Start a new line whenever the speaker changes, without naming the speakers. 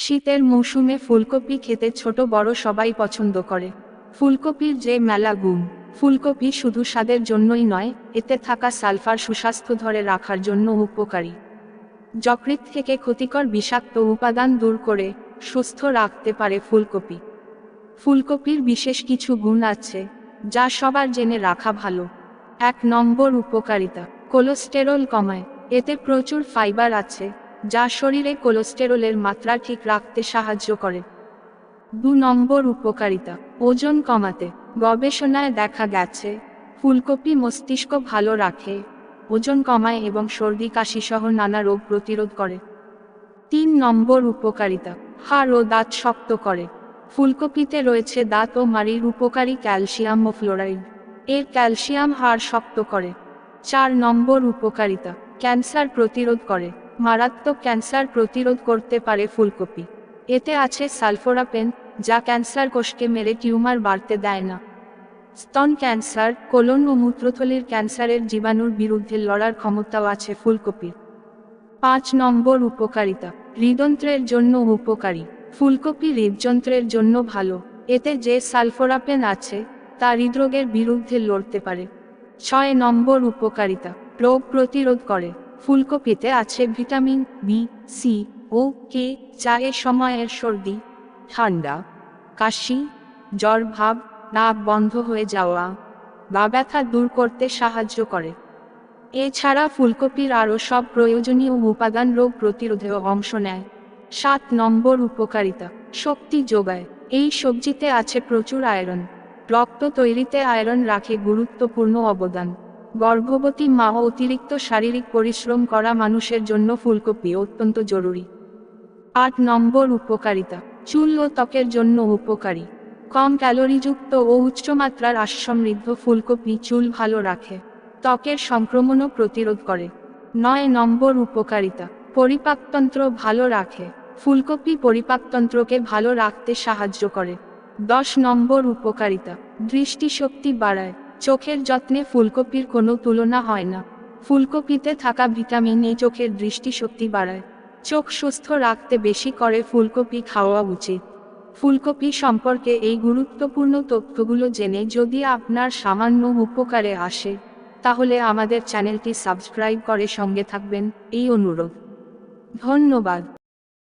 শীতের মৌসুমে ফুলকপি খেতে ছোট বড় সবাই পছন্দ করে। ফুলকপির যে মেলা গুণ। ফুলকপি শুধু স্বাদের জন্যই নয়, এতে থাকা সালফার সুস্বাস্থ্য ধরে রাখার জন্য উপকারী। যকৃৎ থেকে ক্ষতিকর বিষাক্ত উপাদান দূর করে সুস্থ রাখতে পারে ফুলকপি। ফুলকপির বিশেষ কিছু গুণ আছে যা সবার জেনে রাখা ভালো। 1 নম্বর উপকারিতা, কোলেস্টেরল কমায়। এতে প্রচুর ফাইবার আছে যা শরীরে কোলেস্টেরলের মাত্রা ঠিক রাখতে সাহায্য করে। 2 নম্বর উপকারিতা, ওজন কমাতে। গবেষণায় দেখা গেছে ফুলকপি মস্তিষ্ক ভালো রাখে, ওজন কমায় এবং সর্দি কাশি সহ নানা রোগ প্রতিরোধ করে। 3 নম্বর উপকারিতা, হাড় ও দাঁত শক্ত করে। ফুলকপিতে রয়েছে দাঁত ও মাড়ির উপকারী ক্যালসিয়াম ও ফ্লোরাইড। এর ক্যালসিয়াম হাড় শক্ত করে। 4 নম্বর উপকারিতা, ক্যান্সার প্রতিরোধ করে। মারাত্মক ক্যান্সার প্রতিরোধ করতে পারে ফুলকপি। এতে আছে সালফোরাপেন, যা ক্যান্সার কোষকে মেরে টিউমার বাড়তে দেয় না। স্তন ক্যান্সার, কোলন ও মূত্রথলির ক্যান্সারের জীবাণুর বিরুদ্ধে লড়ার ক্ষমতাও আছে ফুলকপির। 5 নম্বর উপকারিতা, হৃদযন্ত্রের জন্য উপকারী। ফুলকপি হৃদযন্ত্রের জন্য ভালো। এতে যে সালফোরাপেন আছে তা হৃদরোগের বিরুদ্ধে লড়তে পারে। 6 নম্বর উপকারিতা, রোগ প্রতিরোধ করে। ফুলকপিতে আছে ভিটামিন বি, সি ও কে, যা এ সময়ের সর্দি, ঠান্ডা, কাশি, জ্বর ভাব, নাক বন্ধ হয়ে যাওয়া বা ব্যথা দূর করতে সাহায্য করে। এছাড়া ফুলকপির আরও সব প্রয়োজনীয় উপাদান রোগ প্রতিরোধেও অংশ নেয়। 7 নম্বর উপকারিতা, শক্তি যোগায়। এই সবজিতে আছে প্রচুর আয়রন। রক্ত তৈরিতে আয়রন রাখে গুরুত্বপূর্ণ অবদান। গর্ভবতী মা ও অতিরিক্ত শারীরিক পরিশ্রম করা মানুষের জন্য ফুলকপি অত্যন্ত জরুরি। 8 নম্বর উপকারিতা, চুল ও ত্বকের জন্য উপকারী। কম ক্যালোরিযুক্ত ও উচ্চমাত্রার আঁশসমৃদ্ধ ফুলকপি চুল ভালো রাখে, ত্বকের সংক্রমণও প্রতিরোধ করে। 9 নম্বর উপকারিতা, পরিপাকতন্ত্র ভালো রাখে। ফুলকপি পরিপাকতন্ত্রকে ভালো রাখতে সাহায্য করে। 10 নম্বর উপকারিতা, দৃষ্টিশক্তি বাড়ায়। চোখের যত্নে ফুলকপির কোনো তুলনা হয় না। ফুলকপিতে থাকা ভিটামিন এ চোখের দৃষ্টিশক্তি বাড়ায়। চোখ সুস্থ রাখতে বেশি করে ফুলকপি খাওয়া উচিত। ফুলকপি সম্পর্কে এই গুরুত্বপূর্ণ তথ্যগুলো জেনে যদি আপনার সামান্য উপকারে আসে, তাহলে আমাদের চ্যানেলটি সাবস্ক্রাইব করে সঙ্গে থাকবেন এই অনুরোধ। ধন্যবাদ।